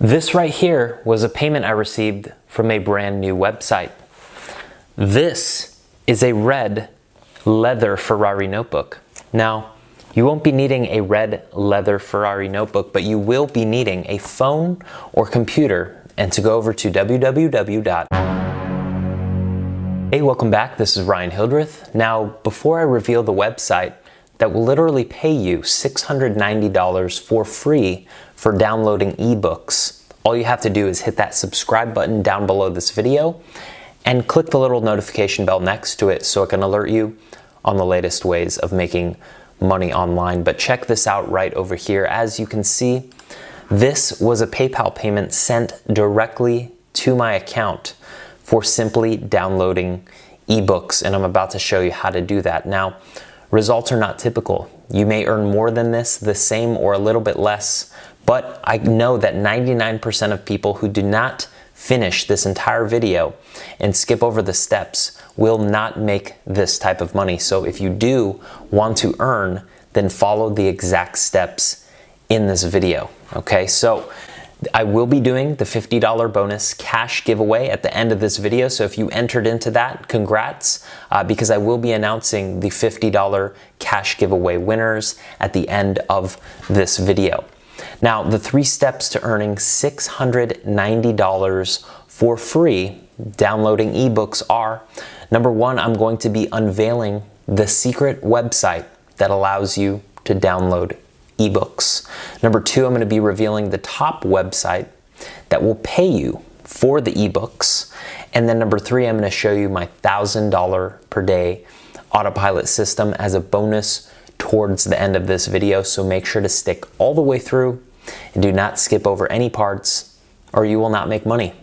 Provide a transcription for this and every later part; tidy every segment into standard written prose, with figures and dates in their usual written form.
This right here was a payment I received from a brand new website. This is a red leather Ferrari notebook. Now, you won't be needing a red leather Ferrari notebook, but you will be needing a phone or computer, and to go over to www. Hey, welcome back. This is Ryan Hildreth. Now, before I reveal the website that will literally pay you $690 for free for downloading ebooks, all you have to do is hit that subscribe button down below this video and click the little notification bell next to it so it can alert you on the latest ways of making money online. But check this out right over here. As you can see, this was a PayPal payment sent directly to my account for simply downloading ebooks, and I'm about to show you how to do that. Now, results are not typical. You may earn more than this, the same, or a little bit less, but I know that 99% of people who do not finish this entire video and skip over the steps will not make this type of money. So if you do want to earn, then follow the exact steps in this video, okay? So I will be doing the $50 bonus cash giveaway at the end of this video. So if you entered into that, congrats, because I will be announcing the $50 cash giveaway winners at the end of this video. Now, the 3 steps to earning $690 for free downloading ebooks are: number 1, I'm going to be unveiling the secret website that allows you to download ebooks. Number 2, I'm going to be revealing the top website that will pay you for the ebooks. And then number 3, I'm going to show you my $1,000 per day autopilot system as a bonus towards the end of this video. So make sure to stick all the way through and do not skip over any parts, or you will not make money.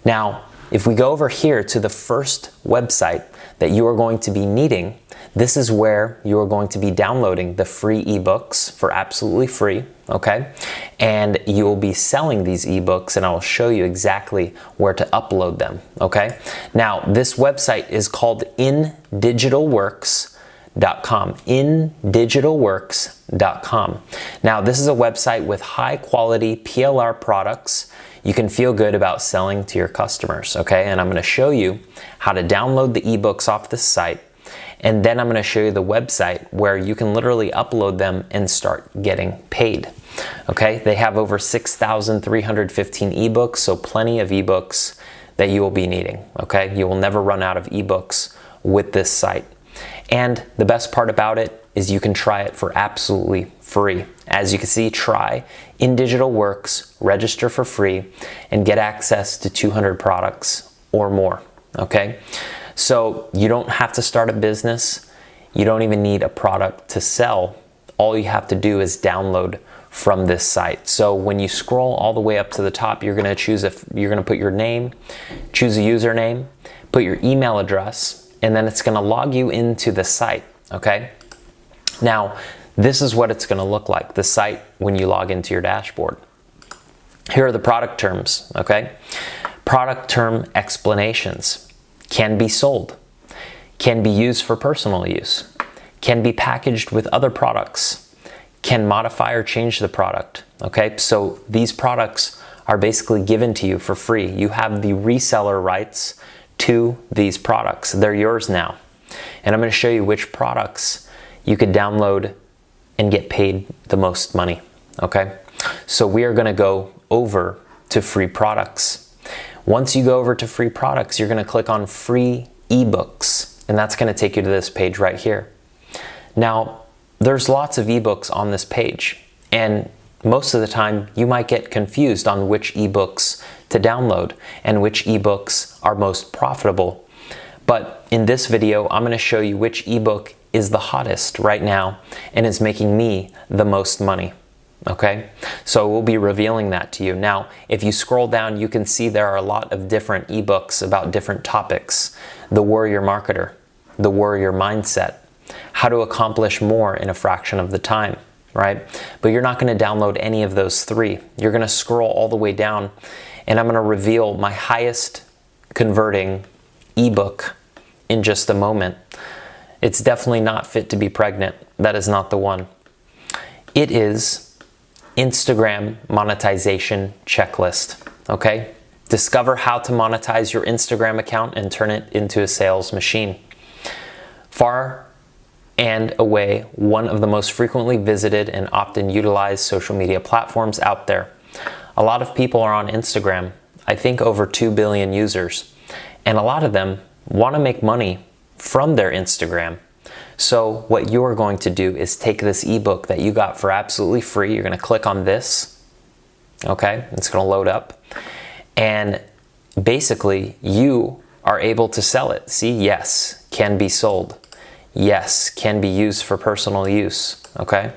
Now, if we go over here to the first website that you are going to be needing, this is where you are going to be downloading the free ebooks for absolutely free, okay? And you will be selling these ebooks, and I will show you exactly where to upload them, okay? Now, this website is called InDigitalWorks.com, InDigitalWorks.com. Now, this is a website with high quality PLR products you can feel good about selling to your customers, okay? And I'm gonna show you how to download the ebooks off this site, and then I'm gonna show you the website where you can literally upload them and start getting paid, okay? They have over 6,315 ebooks, so plenty of ebooks that you will be needing, okay? You will never run out of ebooks with this site. And the best part about it is you can try it for absolutely free. As you can see, try InDigitalWorks, register for free, and get access to 200 products or more, okay? So you don't have to start a business. You don't even need a product to sell. All you have to do is download from this site. So when you scroll all the way up to the top, you're gonna put your name, choose a username, put your email address, and then it's gonna log you into the site, okay? Now, this is what it's gonna look like, the site when you log into your dashboard. Here are the product terms, okay? Product term explanations. Can be sold, can be used for personal use, can be packaged with other products, can modify or change the product, okay? So these products are basically given to you for free. You have the reseller rights to these products. They're yours now. And I'm gonna show you which products you could download and get paid the most money, okay? So we are gonna go over to free products. Once you go over to free products, you're gonna click on free ebooks, and that's gonna take you to this page right here. Now, there's lots of ebooks on this page, and most of the time you might get confused on which ebooks to download and which ebooks are most profitable. But in this video, I'm gonna show you which ebook is the hottest right now and is making me the most money. Okay, so we'll be revealing that to you. Now, if you scroll down, you can see there are a lot of different ebooks about different topics. The Warrior Marketer, the Warrior Mindset, how to accomplish more in a fraction of the time, right? But you're not going to download any of those 3. You're going to scroll all the way down, and I'm going to reveal my highest converting ebook in just a moment. It's definitely not Fit to Be Pregnant. That is not the one. It is Instagram monetization checklist, okay? Discover how to monetize your Instagram account and turn it into a sales machine. Far and away, one of the most frequently visited and often utilized social media platforms out there. A lot of people are on Instagram. I think over 2 billion users. And a lot of them want to make money from their Instagram. So what you're going to do is take this ebook that you got for absolutely free. You're going to click on this. Okay, it's going to load up. And basically, you are able to sell it. See, yes, can be sold. Yes, can be used for personal use. Okay.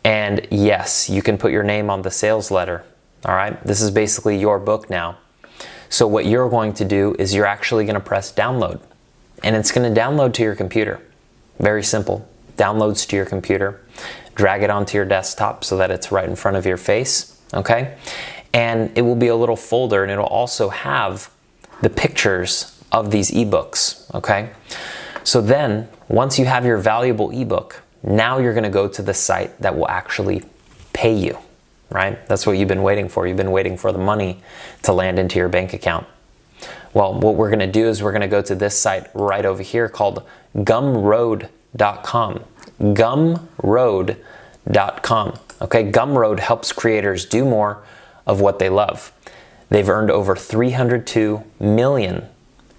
And yes, you can put your name on the sales letter. All right. This is basically your book now. So what you're going to do is you're actually going to press download. And it's going to download to your computer. Very simple. Downloads to your computer. Drag it onto your desktop so that it's right in front of your face. Okay. And it will be a little folder, and it'll also have the pictures of these ebooks. Okay. So then once you have your valuable ebook, now you're going to go to the site that will actually pay you, right? That's what you've been waiting for. You've been waiting for the money to land into your bank account. Well, what we're going to do is we're going to go to this site right over here called Gumroad.com. Gumroad.com. Okay, Gumroad helps creators do more of what they love. They've earned over 302 million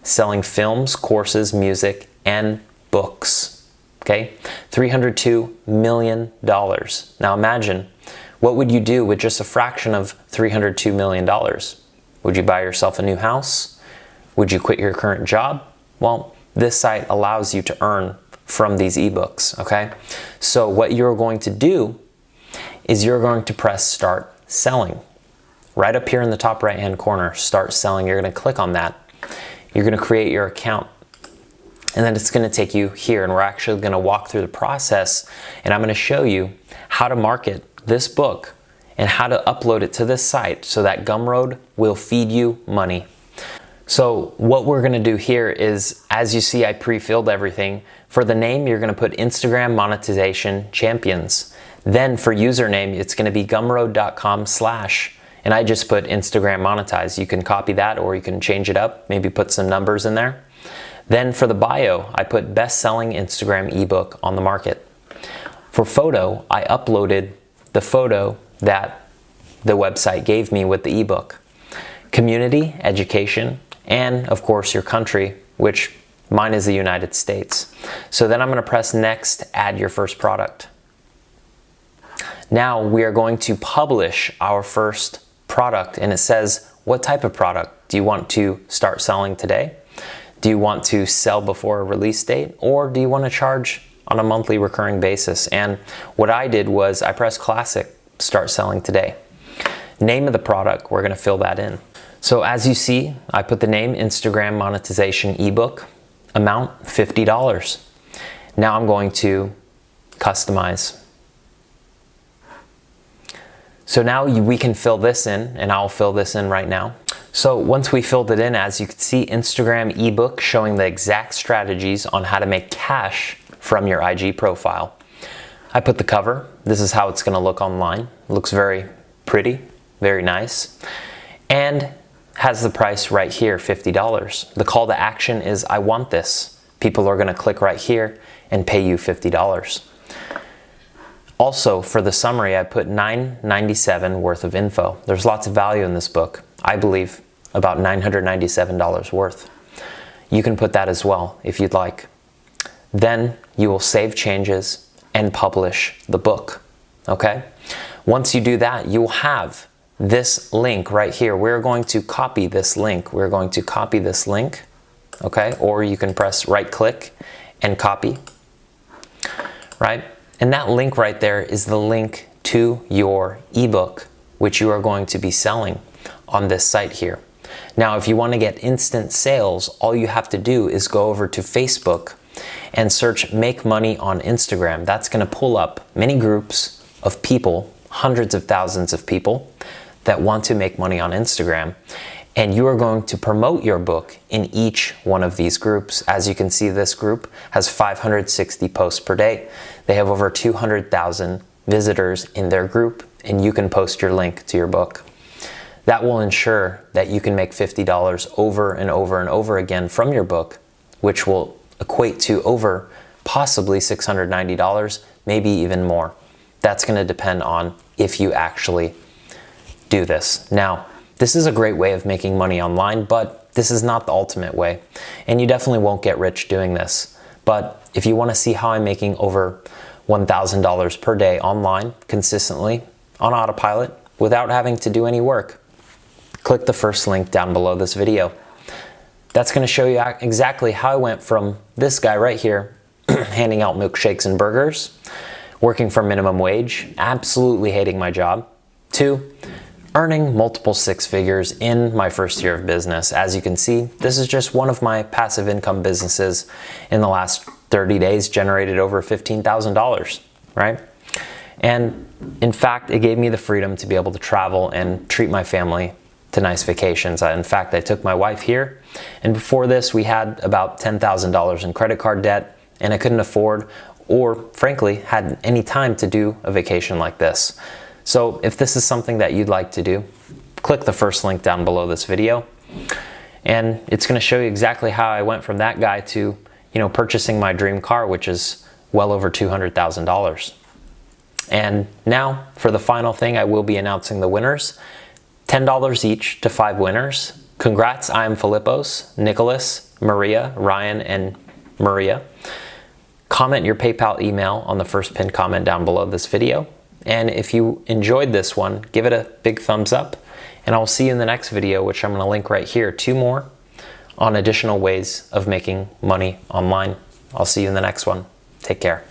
selling films, courses, music, and books. Okay, $302 million. Now imagine, what would you do with just a fraction of $302 million? Would you buy yourself a new house? Would you quit your current job? Well, this site allows you to earn from these ebooks, okay? So what you're going to do is you're going to press start selling. Right up here in the top right hand corner, start selling. You're going to click on that. You're going to create your account. And then it's going to take you here, and we're actually going to walk through the process, and I'm going to show you how to market this book and how to upload it to this site so that Gumroad will feed you money. So what we're going to do here is, as you see, I pre-filled everything. For the name, you're going to put Instagram Monetization Champions. Then for username, it's going to be gumroad.com/ and I just put Instagram Monetize. You can copy that, or you can change it up, maybe put some numbers in there. Then for the bio, I put best-selling Instagram ebook on the market. For photo, I uploaded the photo that the website gave me with the ebook. Community, education, and of course your country, which mine is the United States. So then I'm going to press next, add your first product. Now we are going to publish our first product, and it says, what type of product? Do you want to start selling today? Do you want to sell before a release date, or do you want to charge on a monthly recurring basis? And what I did was I pressed classic, start selling today. Name of the product, we're going to fill that in. So as you see, I put the name Instagram Monetization ebook, amount $50. Now I'm going to customize. So now we can fill this in, and I'll fill this in right now. So once we filled it in, as you can see, Instagram ebook showing the exact strategies on how to make cash from your IG profile. I put the cover. This is how it's going to look online. It looks very pretty, very nice, and has the price right here, $50. The call to action is, I want this. People are going to click right here and pay you $50. Also, for the summary, I put $9.97 worth of info. There's lots of value in this book. I believe about $997 worth. You can put that as well if you'd like. Then you will save changes and publish the book, okay? Once you do that, you will have this link right here. We're going to copy this link. We're going to copy this link, okay? Or you can press right click and copy, right? And that link right there is the link to your ebook, which you are going to be selling on this site here. Now, if you want to get instant sales, all you have to do is go over to Facebook and search Make Money on Instagram. That's going to pull up many groups of people, hundreds of thousands of people that want to make money on Instagram. And you are going to promote your book in each one of these groups. As you can see, this group has 560 posts per day. They have over 200,000 visitors in their group, and you can post your link to your book. That will ensure that you can make $50 over and over and over again from your book, which will equate to over possibly $690, maybe even more. That's going to depend on if you actually do this. Now, this is a great way of making money online, but this is not the ultimate way. And you definitely won't get rich doing this. But if you want to see how I'm making over $1,000 per day online consistently on autopilot without having to do any work, click the first link down below this video. That's going to show you exactly how I went from this guy right here handing out milkshakes and burgers, working for minimum wage, absolutely hating my job, to earning multiple six figures in my first year of business. As you can see, this is just one of my passive income businesses in the last 30 days generated over $15,000, right? And in fact, it gave me the freedom to be able to travel and treat my family to nice vacations. In fact, I took my wife here, and before this, we had about $10,000 in credit card debt, and I couldn't afford or frankly had any time to do a vacation like this. So if this is something that you'd like to do, click the first link down below this video, and it's going to show you exactly how I went from that guy to, purchasing my dream car, which is well over $200,000. And now for the final thing, I will be announcing the winners. $10 each to 5 winners. Congrats, I am Philippos, Nicholas, Maria, Ryan, and Maria. Comment your PayPal email on the first pinned comment down below this video. And if you enjoyed this one, give it a big thumbs up. And I'll see you in the next video, which I'm going to link right here, 2 more on additional ways of making money online. I'll see you in the next one. Take care.